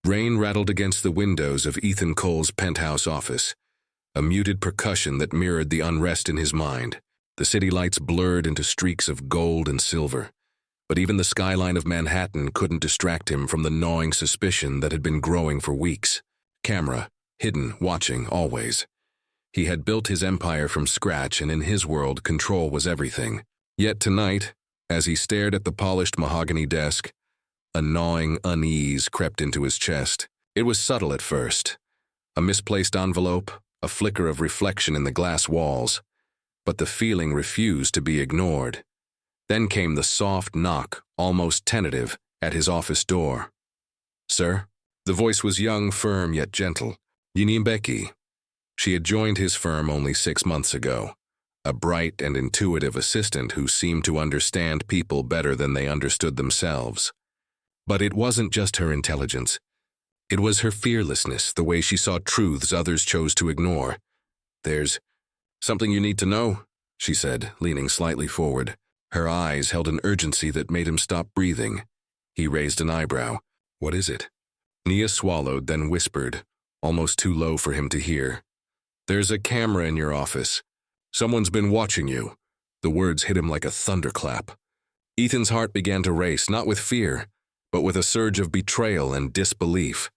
Rain rattled against the windows of Ethan Cole's penthouse office, a muted percussion that mirrored the unrest in his mind. The city lights blurred into streaks of gold and silver, but even the skyline of Manhattan couldn't distract him from the gnawing suspicion that had been growing for weeks. Camera, hidden, watching, always. He had built his empire from scratch, and in his world, control was everything. Yet tonight, as he stared at the polished mahogany desk, a gnawing unease crept into his chest. It was subtle at first. A misplaced envelope, a flicker of reflection in the glass walls. But the feeling refused to be ignored. Then came the soft knock, almost tentative, at his office door. "Sir?" The voice was young, firm, yet gentle. Becky. She had joined his firm only 6 months ago, a bright and intuitive assistant who seemed to understand people better than they understood themselves. But it wasn't just her intelligence. It was her fearlessness, the way she saw truths others chose to ignore. "There's something you need to know," she said, leaning slightly forward. Her eyes held an urgency that made him stop breathing. He raised an eyebrow. "What is it?" Nia swallowed, then whispered, almost too low for him to hear. "There's a camera in your office. Someone's been watching you." The words hit him like a thunderclap. Ethan's heart began to race, not with fear, but with a surge of betrayal and disbelief.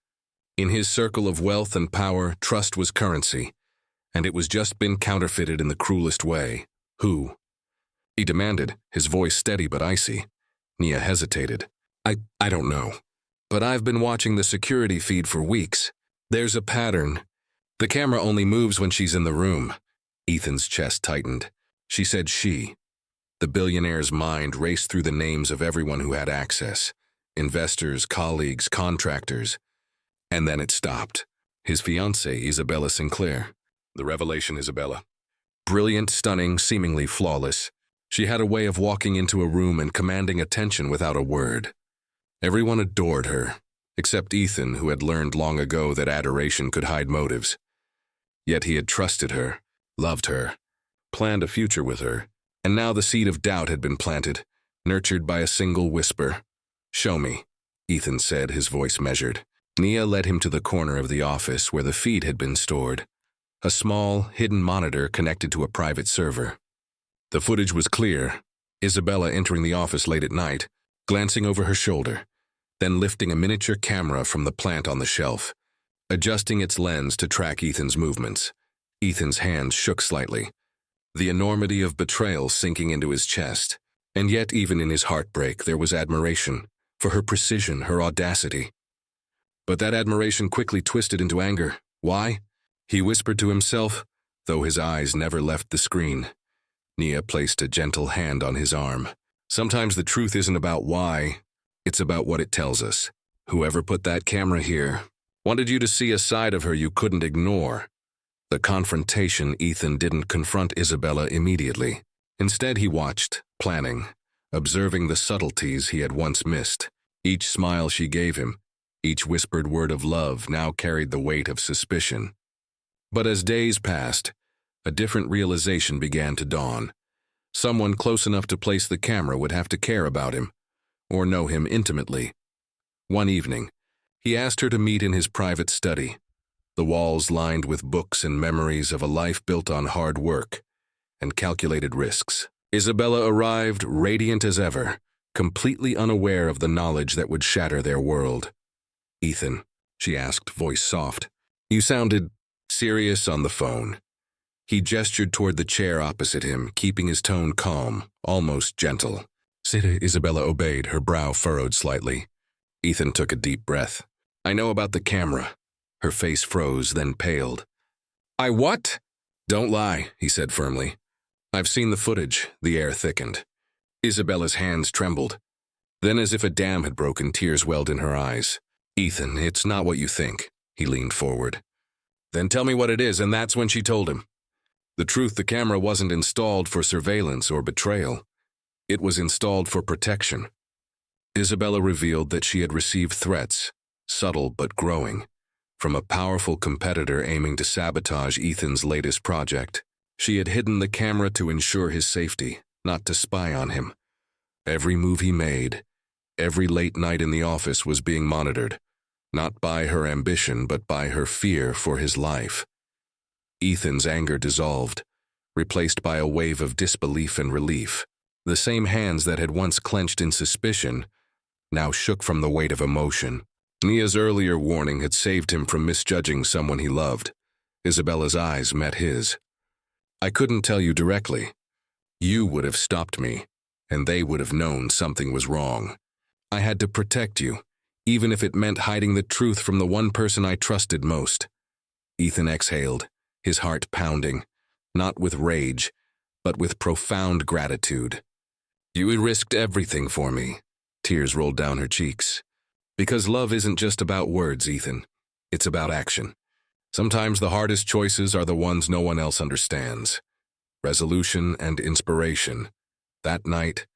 In his circle of wealth and power, trust was currency, and it was just been counterfeited in the cruelest way. "Who?" he demanded, his voice steady but icy. Nia hesitated. I don't know. But I've been watching the security feed for weeks. There's a pattern. The camera only moves when she's in the room." Ethan's chest tightened. She said she. The billionaire's mind raced through the names of everyone who had access. Investors, colleagues, contractors. And then it stopped. His fiancée, Isabella Sinclair. The revelation, Isabella. Brilliant, stunning, seemingly flawless. She had a way of walking into a room and commanding attention without a word. Everyone adored her, except Ethan, who had learned long ago that adoration could hide motives. Yet he had trusted her, loved her, planned a future with her, and now the seed of doubt had been planted, nurtured by a single whisper. "Show me," Ethan said, his voice measured. Nia led him to the corner of the office where the feed had been stored, a small, hidden monitor connected to a private server. The footage was clear, Isabella entering the office late at night, glancing over her shoulder, then lifting a miniature camera from the plant on the shelf, adjusting its lens to track Ethan's movements. Ethan's hands shook slightly, the enormity of betrayal sinking into his chest. And yet, even in his heartbreak, there was admiration for her precision, her audacity. But that admiration quickly twisted into anger. Why? He whispered to himself, though his eyes never left the screen. Nia placed a gentle hand on his arm. "Sometimes the truth isn't about why, it's about what it tells us. Whoever put that camera here wanted you to see a side of her you couldn't ignore." The confrontation, Ethan didn't confront Isabella immediately. Instead, he watched, planning, observing the subtleties he had once missed. Each smile she gave him, each whispered word of love now carried the weight of suspicion. But as days passed, a different realization began to dawn. Someone close enough to place the camera would have to care about him, or know him intimately. One evening, he asked her to meet in his private study, the walls lined with books and memories of a life built on hard work and calculated risks. Isabella arrived radiant as ever, completely unaware of the knowledge that would shatter their world. "Ethan," she asked, voice soft, "you sounded serious on the phone." He gestured toward the chair opposite him, keeping his tone calm, almost gentle. "Sit." Isabella obeyed, her brow furrowed slightly. Ethan took a deep breath. "I know about the camera." Her face froze, then paled. "I what?" "Don't lie," he said firmly. "I've seen the footage." The air thickened. Isabella's hands trembled. Then, as if a dam had broken, tears welled in her eyes. "Ethan, it's not what you think." He leaned forward. "Then tell me what it is," and that's when she told him. The truth, the camera wasn't installed for surveillance or betrayal. It was installed for protection. Isabella revealed that she had received threats, subtle but growing, from a powerful competitor aiming to sabotage Ethan's latest project. She had hidden the camera to ensure his safety, not to spy on him. Every move he made, every late night in the office was being monitored, not by her ambition but by her fear for his life. Ethan's anger dissolved, replaced by a wave of disbelief and relief. The same hands that had once clenched in suspicion now shook from the weight of emotion. Nia's earlier warning had saved him from misjudging someone he loved. Isabella's eyes met his. "I couldn't tell you directly. You would have stopped me, and they would have known something was wrong. I had to protect you, even if it meant hiding the truth from the one person I trusted most." Ethan exhaled, his heart pounding, not with rage, but with profound gratitude. "You risked everything for me." Tears rolled down her cheeks. "Because love isn't just about words, Ethan. It's about action. Sometimes the hardest choices are the ones no one else understands. Resolution and inspiration." That night,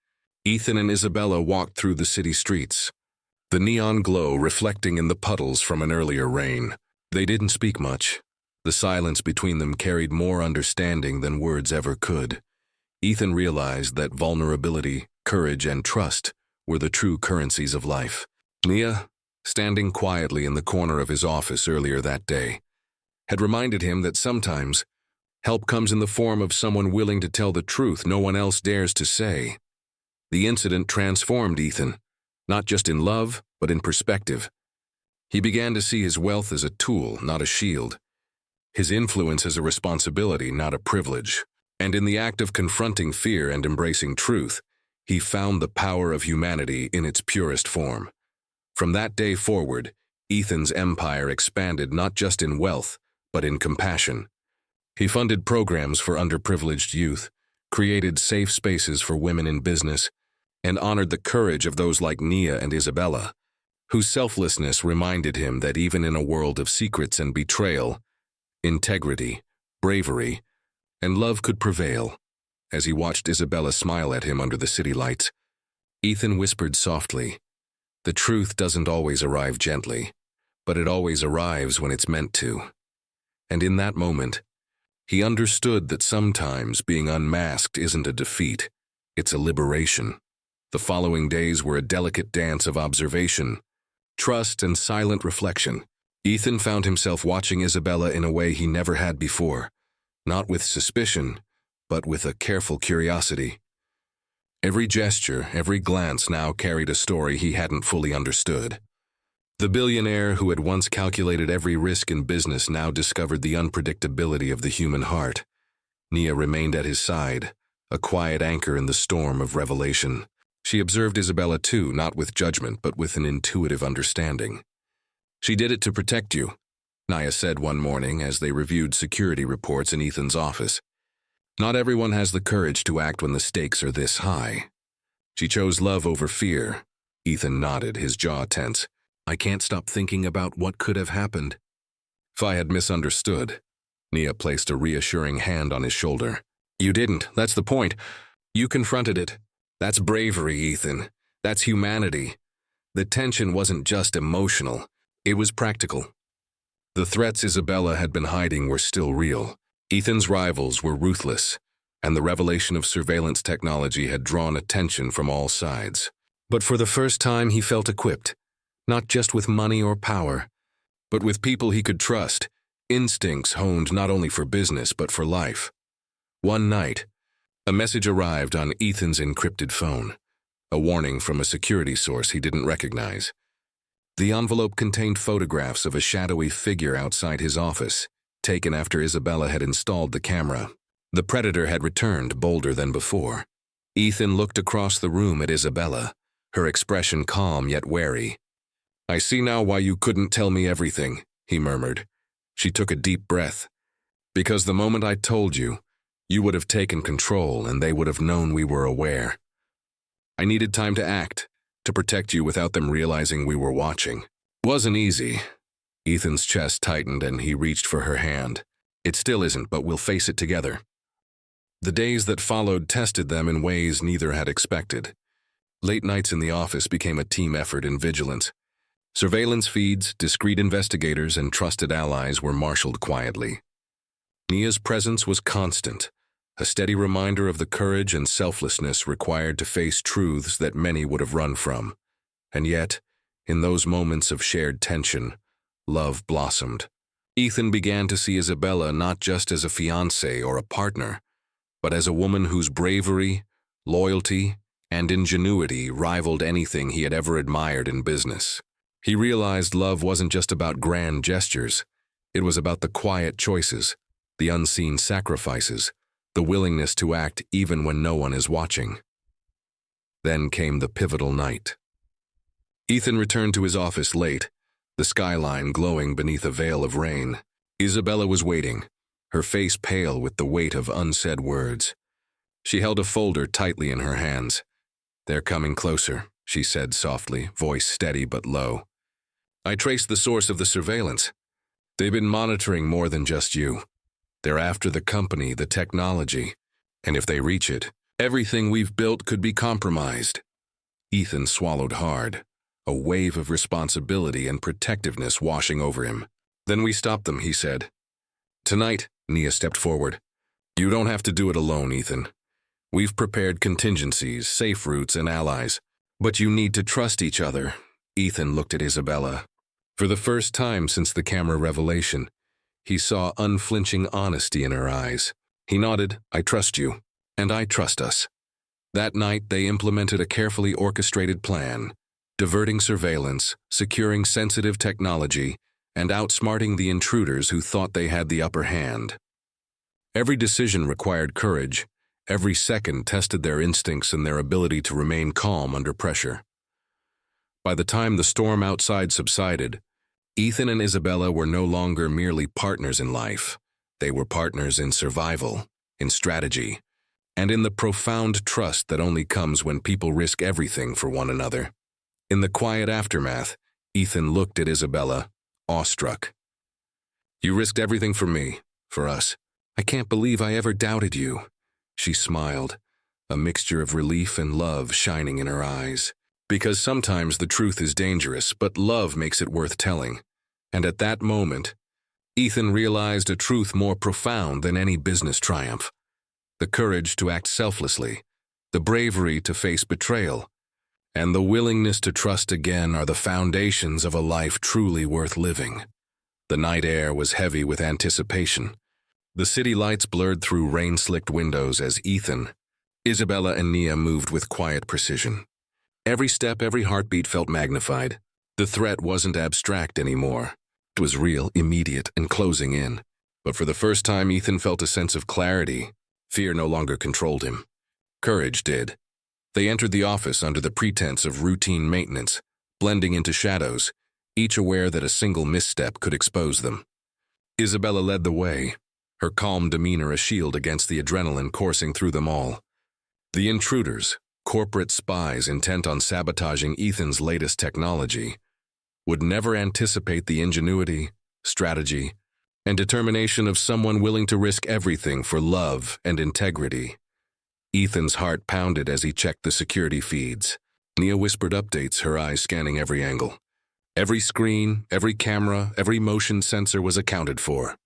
Ethan and Isabella walked through the city streets, the neon glow reflecting in the puddles from an earlier rain. They didn't speak much. The silence between them carried more understanding than words ever could. Ethan realized that vulnerability, courage, and trust were the true currencies of life. Nia, standing quietly in the corner of his office earlier that day, had reminded him that sometimes help comes in the form of someone willing to tell the truth no one else dares to say. The incident transformed Ethan, not just in love, but in perspective. He began to see his wealth as a tool, not a shield. His influence as a responsibility, not a privilege. And in the act of confronting fear and embracing truth, he found the power of humanity in its purest form. From that day forward, Ethan's empire expanded not just in wealth, but in compassion. He funded programs for underprivileged youth, created safe spaces for women in business, and honored the courage of those like Nia and Isabella, whose selflessness reminded him that even in a world of secrets and betrayal, integrity, bravery, and love could prevail. As he watched Isabella smile at him under the city lights, Ethan whispered softly, "The truth doesn't always arrive gently, but it always arrives when it's meant to." And in that moment, he understood that sometimes being unmasked isn't a defeat, it's a liberation. The following days were a delicate dance of observation, trust, and silent reflection. Ethan found himself watching Isabella in a way he never had before, not with suspicion, but with a careful curiosity. Every gesture, every glance now carried a story he hadn't fully understood. The billionaire who had once calculated every risk in business now discovered the unpredictability of the human heart. Nia remained at his side, a quiet anchor in the storm of revelation. She observed Isabella too, not with judgment, but with an intuitive understanding. "She did it to protect you," Nia said one morning as they reviewed security reports in Ethan's office. "Not everyone has the courage to act when the stakes are this high. She chose love over fear." Ethan nodded, his jaw tense. "I can't stop thinking about what could have happened if I had misunderstood." Nia placed a reassuring hand on his shoulder. "You didn't, that's the point. You confronted it. That's bravery, Ethan. That's humanity. The tension wasn't just emotional, it was practical." The threats Isabella had been hiding were still real. Ethan's rivals were ruthless, and the revelation of surveillance technology had drawn attention from all sides. But for the first time he felt equipped, not just with money or power, but with people he could trust, instincts honed not only for business but for life. One night, a message arrived on Ethan's encrypted phone, a warning from a security source he didn't recognize. The envelope contained photographs of a shadowy figure outside his office, taken after Isabella had installed the camera. The predator had returned, bolder than before. Ethan looked across the room at Isabella, her expression calm yet wary. "I see now why you couldn't tell me everything," he murmured. She took a deep breath. "Because the moment I told you, you would have taken control and they would have known we were aware. I needed time to act, to protect you without them realizing we were watching. Wasn't easy." Ethan's chest tightened and he reached for her hand. "It still isn't, but we'll face it together." The days that followed tested them in ways neither had expected. Late nights in the office became a team effort in vigilance. Surveillance feeds, discreet investigators, and trusted allies were marshaled quietly. Nia's presence was constant, a steady reminder of the courage and selflessness required to face truths that many would have run from. And yet, In those moments of shared tension, love blossomed. Ethan began to see Isabella not just as a fiancée or a partner, but as a woman whose bravery, loyalty, and ingenuity rivaled anything he had ever admired in business. He realized love wasn't just about grand gestures. It was about the quiet choices, the unseen sacrifices, the willingness to act even when no one is watching. Then came the pivotal night. Ethan returned to his office late, the skyline glowing beneath a veil of rain. Isabella was waiting, her face pale with the weight of unsaid words. She held a folder tightly in her hands. "They're coming closer," she said softly, voice steady but low. "I traced the source of the surveillance. They've been monitoring more than just you. They're after the company, the technology, and if they reach it, everything we've built could be compromised." Ethan swallowed hard, a wave of responsibility and protectiveness washing over him. "Then we stop them," he said. "Tonight," Nia stepped forward. "You don't have to do it alone, Ethan. We've prepared contingencies, safe routes, and allies. But you need to trust each other." Ethan looked at Isabella. For the first time since the camera revelation, he saw unflinching honesty in her eyes. He nodded. "I trust you, and I trust us." That night, they implemented a carefully orchestrated plan, diverting surveillance, securing sensitive technology, and outsmarting the intruders who thought they had the upper hand. Every decision required courage. Every second tested their instincts and their ability to remain calm under pressure. By the time the storm outside subsided, Ethan and Isabella were no longer merely partners in life. They were partners in survival, in strategy, and in the profound trust that only comes when people risk everything for one another. In the quiet aftermath, Ethan looked at Isabella, awestruck. "You risked everything for me, for us. I can't believe I ever doubted you." She smiled, a mixture of relief and love shining in her eyes. Because sometimes the truth is dangerous, but love makes it worth telling. And at that moment, Ethan realized a truth more profound than any business triumph. The courage to act selflessly, the bravery to face betrayal, and the willingness to trust again are the foundations of a life truly worth living. The night air was heavy with anticipation. The city lights blurred through rain-slicked windows as Ethan, Isabella, and Nia moved with quiet precision. Every step, every heartbeat felt magnified. The threat wasn't abstract anymore. It was real, immediate, and closing in. But for the first time, Ethan felt a sense of clarity. Fear no longer controlled him. Courage did. They entered the office under the pretense of routine maintenance, blending into shadows, each aware that a single misstep could expose them. Isabella led the way, her calm demeanor a shield against the adrenaline coursing through them all. The intruders, corporate spies intent on sabotaging Ethan's latest technology, would never anticipate the ingenuity, strategy, and determination of someone willing to risk everything for love and integrity. Ethan's heart pounded as he checked the security feeds. Nia whispered updates, her eyes scanning every angle. Every screen, every camera, every motion sensor was accounted for.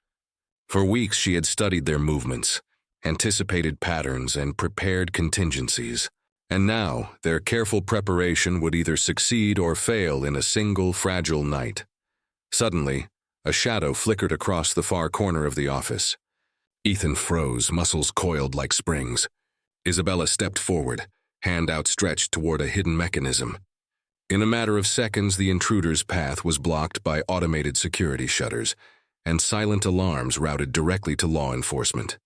For weeks she had studied their movements, anticipated patterns, and prepared contingencies. And now, their careful preparation would either succeed or fail in a single fragile night. Suddenly, a shadow flickered across the far corner of the office. Ethan froze, muscles coiled like springs. Isabella stepped forward, hand outstretched toward a hidden mechanism. In a matter of seconds, the intruder's path was blocked by automated security shutters, and silent alarms routed directly to law enforcement.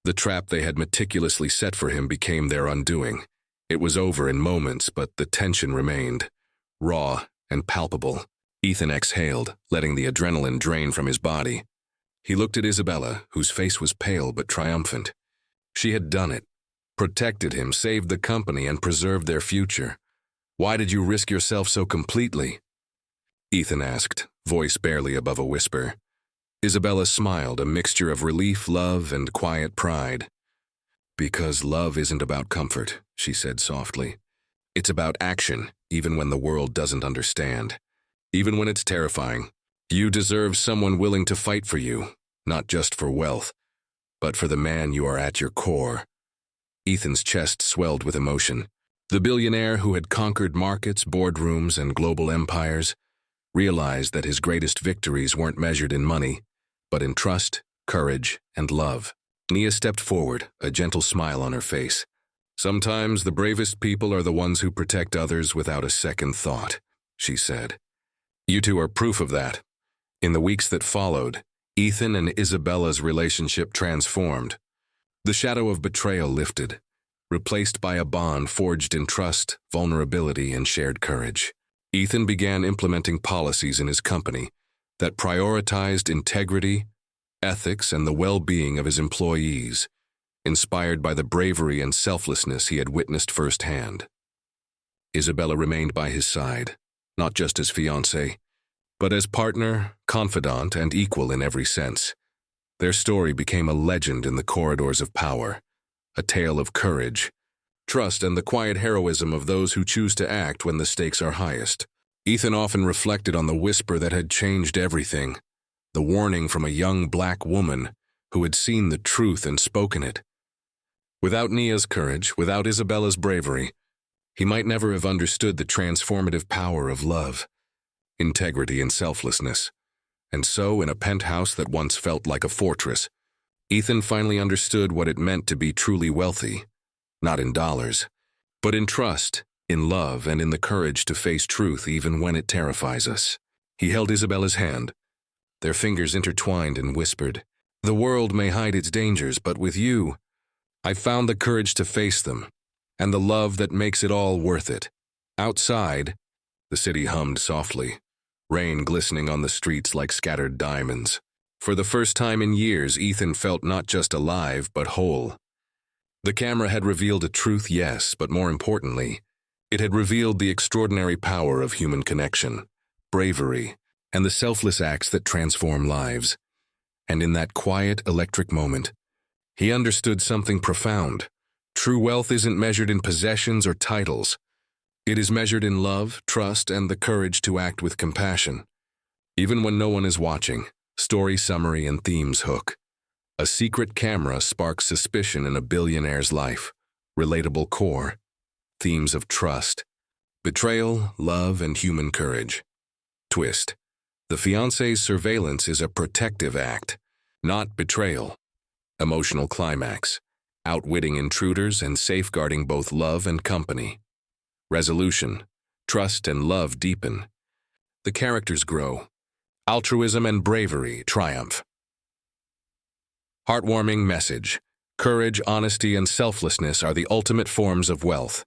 The trap they had meticulously set for him became their undoing. It was over in moments, but the tension remained, raw and palpable. Ethan exhaled, letting the adrenaline drain from his body. He looked at Isabella, whose face was pale but triumphant. She had done it, protected him, saved the company, and preserved their future. "Why did you risk yourself so completely?" Ethan asked, voice barely above a whisper. Isabella smiled, a mixture of relief, love, and quiet pride. "Because love isn't about comfort," she said softly. "It's about action, even when the world doesn't understand. Even when it's terrifying. You deserve someone willing to fight for you, not just for wealth, but for the man you are at your core." Ethan's chest swelled with emotion. The billionaire who had conquered markets, boardrooms, and global empires realized that his greatest victories weren't measured in money, but in trust, courage, and love. Nia stepped forward, a gentle smile on her face. "Sometimes the bravest people are the ones who protect others without a second thought," she said. "You two are proof of that." In the weeks that followed, Ethan and Isabella's relationship transformed. The shadow of betrayal lifted, replaced by a bond forged in trust, vulnerability, and shared courage. Ethan began implementing policies in his company that prioritized integrity, ethics, and the well-being of his employees, inspired by the bravery and selflessness he had witnessed firsthand. Isabella remained by his side, not just as fiancée, but as partner, confidant, and equal in every sense. Their story became a legend in the corridors of power, a tale of courage, trust, and the quiet heroism of those who choose to act when the stakes are highest. Ethan often reflected on the whisper that had changed everything, the warning from a young black woman who had seen the truth and spoken it. Without Nia's courage, without Isabella's bravery, he might never have understood the transformative power of love, integrity, and selflessness. And so, in a penthouse that once felt like a fortress, Ethan finally understood what it meant to be truly wealthy, not in dollars, but in trust, in love, and in the courage to face truth even when it terrifies us. He held Isabella's hand. Their fingers intertwined and whispered, "The world may hide its dangers, but with you, I've found the courage to face them, and the love that makes it all worth it." Outside, the city hummed softly, rain glistening on the streets like scattered diamonds. For the first time in years, Ethan felt not just alive, but whole. The camera had revealed a truth, yes, but more importantly, it had revealed the extraordinary power of human connection, bravery, and the selfless acts that transform lives. And in that quiet, electric moment, he understood something profound. True wealth isn't measured in possessions or titles. It is measured in love, trust, and the courage to act with compassion. Even when no one is watching, story summary and themes hook. A secret camera sparks suspicion in a billionaire's life. Relatable core. Themes of trust, betrayal, love, and human courage. Twist. The fiancé's surveillance is a protective act, not betrayal. Emotional climax. Outwitting intruders and safeguarding both love and company. Resolution. Trust and love deepen. The characters grow. Altruism and bravery triumph. Heartwarming message. Courage, honesty, and selflessness are the ultimate forms of wealth.